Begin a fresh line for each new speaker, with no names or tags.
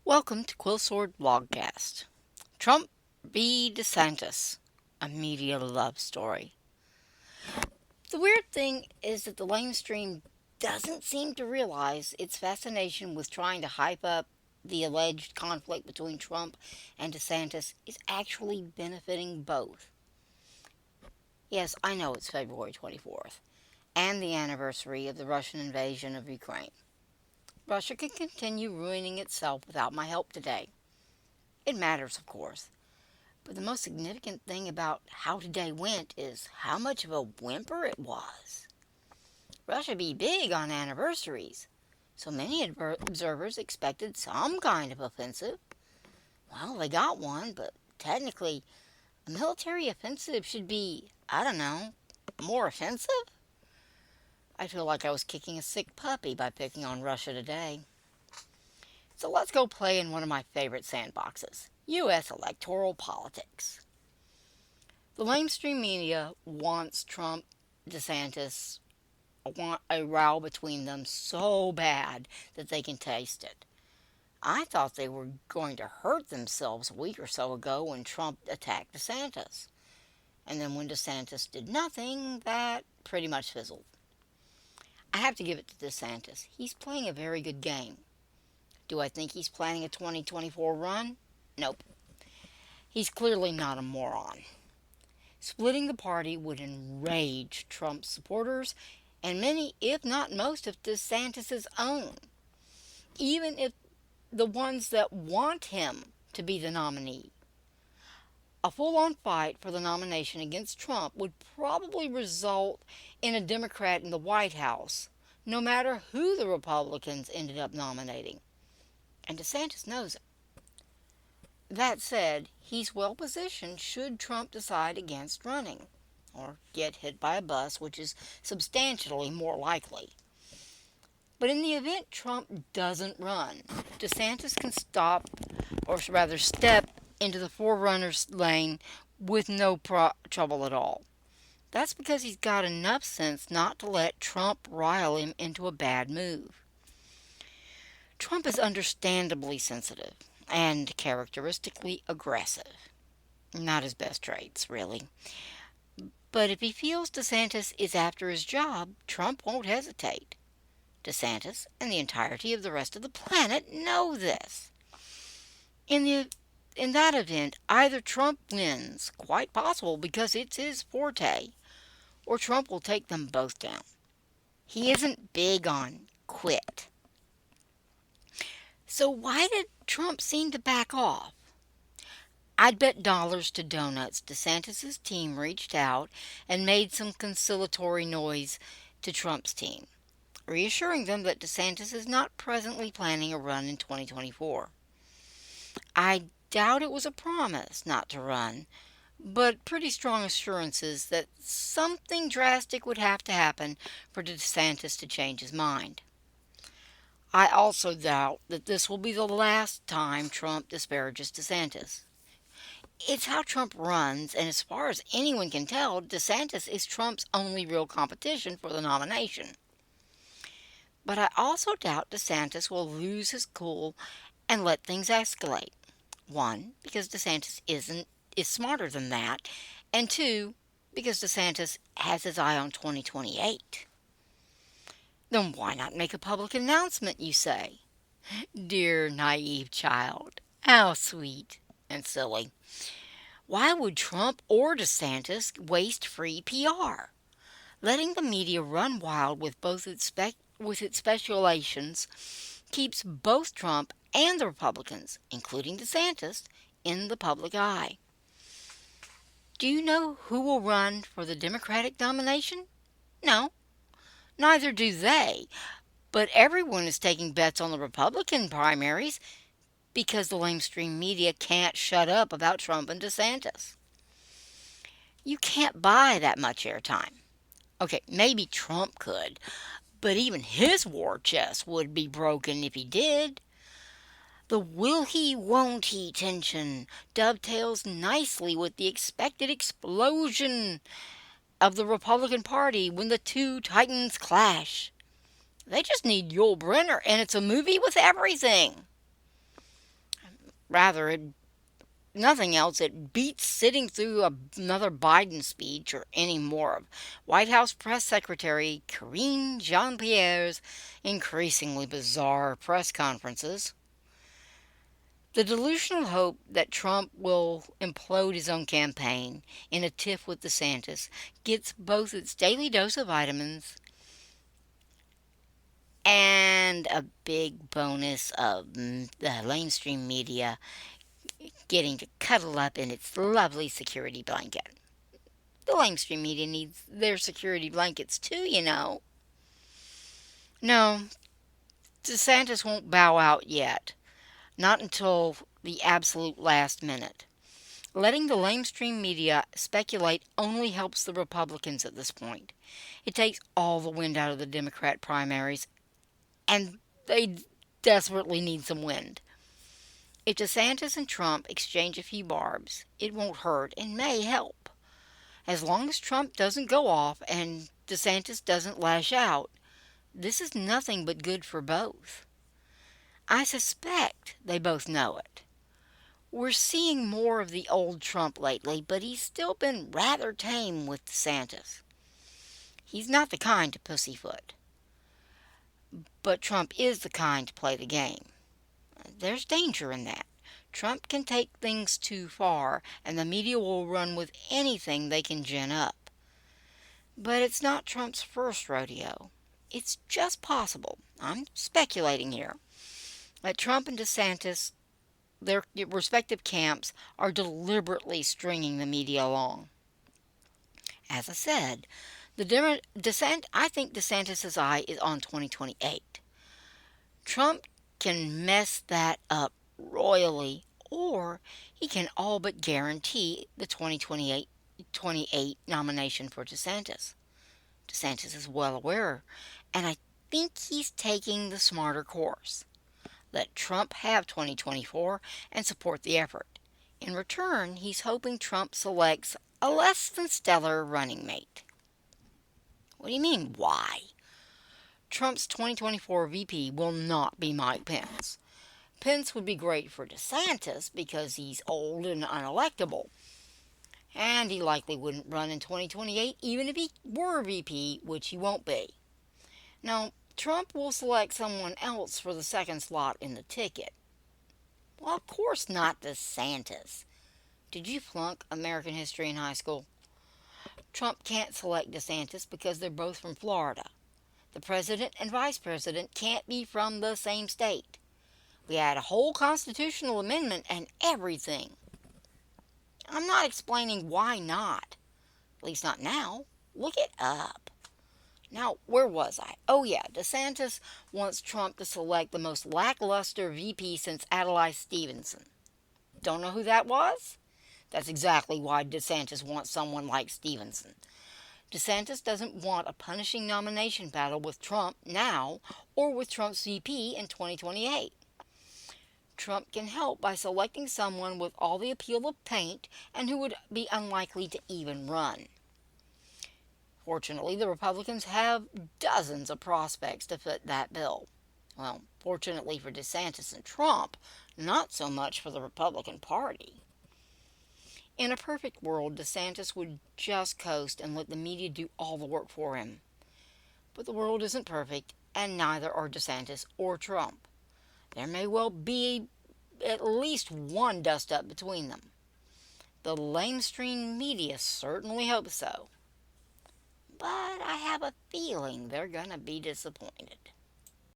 Welcome to Quillsword Blogcast. Trump v. DeSantis, a media love story. The weird thing is that the Lamestream doesn't seem to realize its fascination with trying to hype up the alleged conflict between Trump and DeSantis is actually benefiting both. Yes, I know it's February 24th, and the anniversary of the Russian invasion of Ukraine. Russia can continue ruining itself without my help today. It matters, of course. But the most significant thing about how today went is how much of a whimper it was. Russia be big on anniversaries, so many observers expected some kind of offensive. Well, they got one, but technically, a military offensive should be, I don't know, more offensive? I feel like I was kicking a sick puppy by picking on Russia today. So let's go play in one of my favorite sandboxes, U.S. electoral politics. The Lamestream Media wants Trump, DeSantis, want a row between them so bad that they can taste it. I thought they were going to hurt themselves a week or so ago when Trump attacked DeSantis. And then when DeSantis did nothing, that pretty much fizzled. I have to give it to DeSantis. He's playing a very good game. Do I think he's planning a 2024 run? Nope. He's clearly not a moron. Splitting the party would enrage Trump's supporters and many, if not most, of DeSantis' own. Even if the ones that want him to be the nominee. A full-on fight for the nomination against Trump would probably result in a Democrat in the White House, no matter who the Republicans ended up nominating. And DeSantis knows it. That said, he's well positioned should Trump decide against running, or get hit by a bus, which is substantially more likely. But in the event Trump doesn't run, DeSantis can stop, or rather step, into the forerunner's lane with no trouble at all. That's because he's got enough sense not to let Trump rile him into a bad move. Trump is understandably sensitive and characteristically aggressive. Not his best traits, really. But if he feels DeSantis is after his job, Trump won't hesitate. DeSantis and the entirety of the rest of the planet know this. In that event, either Trump wins, quite possible because it's his forte, or Trump will take them both down. He isn't big on quit. So why did Trump seem to back off? I'd bet dollars to donuts DeSantis' team reached out and made some conciliatory noise to Trump's team, reassuring them that DeSantis is not presently planning a run in 2024. I doubt it was a promise not to run, but pretty strong assurances that something drastic would have to happen for DeSantis to change his mind. I also doubt that this will be the last time Trump disparages DeSantis. It's how Trump runs, and as far as anyone can tell, DeSantis is Trump's only real competition for the nomination. But I also doubt DeSantis will lose his cool and let things escalate. One, because DeSantis is smarter than that, and two, because DeSantis has his eye on 2028. Then why not make a public announcement, you say? Dear naive child, how sweet and silly. Why would Trump or DeSantis waste free PR? Letting the media run wild with its speculations keeps both Trump and the Republicans, including DeSantis, in the public eye. Do you know who will run for the Democratic nomination? No, neither do they. But everyone is taking bets on the Republican primaries because the Lamestream Media can't shut up about Trump and DeSantis. You can't buy that much airtime. Okay, maybe Trump could, but even his war chest would be broken if he did. The will he, won't he tension dovetails nicely with the expected explosion of the Republican Party when the two titans clash. They just need Yul Brynner, and it's a movie with everything. Rather, nothing else, it beats sitting through another Biden speech or any more of White House Press Secretary Karine Jean-Pierre's increasingly bizarre press conferences. The delusional hope that Trump will implode his own campaign in a tiff with DeSantis gets both its daily dose of vitamins and a big bonus of the Lamestream Media getting to cuddle up in its lovely security blanket. The Lamestream Media needs their security blankets too, you know. No, DeSantis won't bow out yet. Not until the absolute last minute. Letting the lamestream media speculate only helps the Republicans at this point. It takes all the wind out of the Democrat primaries, and they desperately need some wind. If DeSantis and Trump exchange a few barbs, it won't hurt and may help. As long as Trump doesn't go off and DeSantis doesn't lash out, this is nothing but good for both. I suspect they both know it. We're seeing more of the old Trump lately, but he's still been rather tame with DeSantis. He's not the kind to pussyfoot, but Trump is the kind to play the game. There's danger in that. Trump can take things too far, and the media will run with anything they can gin up. But it's not Trump's first rodeo. It's just possible, I'm speculating here, that Trump and DeSantis, their respective camps, are deliberately stringing the media along. As I said, I think DeSantis' eye is on 2028. Trump can mess that up royally, or he can all but guarantee the 2028 nomination for DeSantis. DeSantis is well aware, and I think he's taking the smarter course. Let Trump have 2024 and support the effort. In return, he's hoping Trump selects a less than stellar running mate. What do you mean, why? Trump's 2024 VP will not be Mike Pence. Pence would be great for DeSantis because he's old and unelectable. And he likely wouldn't run in 2028 even if he were VP, which he won't be. Now, Trump will select someone else for the second slot in the ticket. Well, of course not DeSantis. Did you flunk American history in high school? Trump can't select DeSantis because they're both from Florida. The president and vice president can't be from the same state. We had a whole constitutional amendment and everything. I'm not explaining why not. At least not now. Look it up. Now, where was I? Oh yeah, DeSantis wants Trump to select the most lackluster VP since Adlai Stevenson. Don't know who that was? That's exactly why DeSantis wants someone like Stevenson. DeSantis doesn't want a punishing nomination battle with Trump now or with Trump's VP in 2028. Trump can help by selecting someone with all the appeal of paint and who would be unlikely to even run. Fortunately, the Republicans have dozens of prospects to fit that bill. Well, fortunately for DeSantis and Trump, not so much for the Republican Party. In a perfect world, DeSantis would just coast and let the media do all the work for him. But the world isn't perfect, and neither are DeSantis or Trump. There may well be at least one dust-up between them. The lamestream media certainly hopes so. But I have a feeling they're going to be disappointed.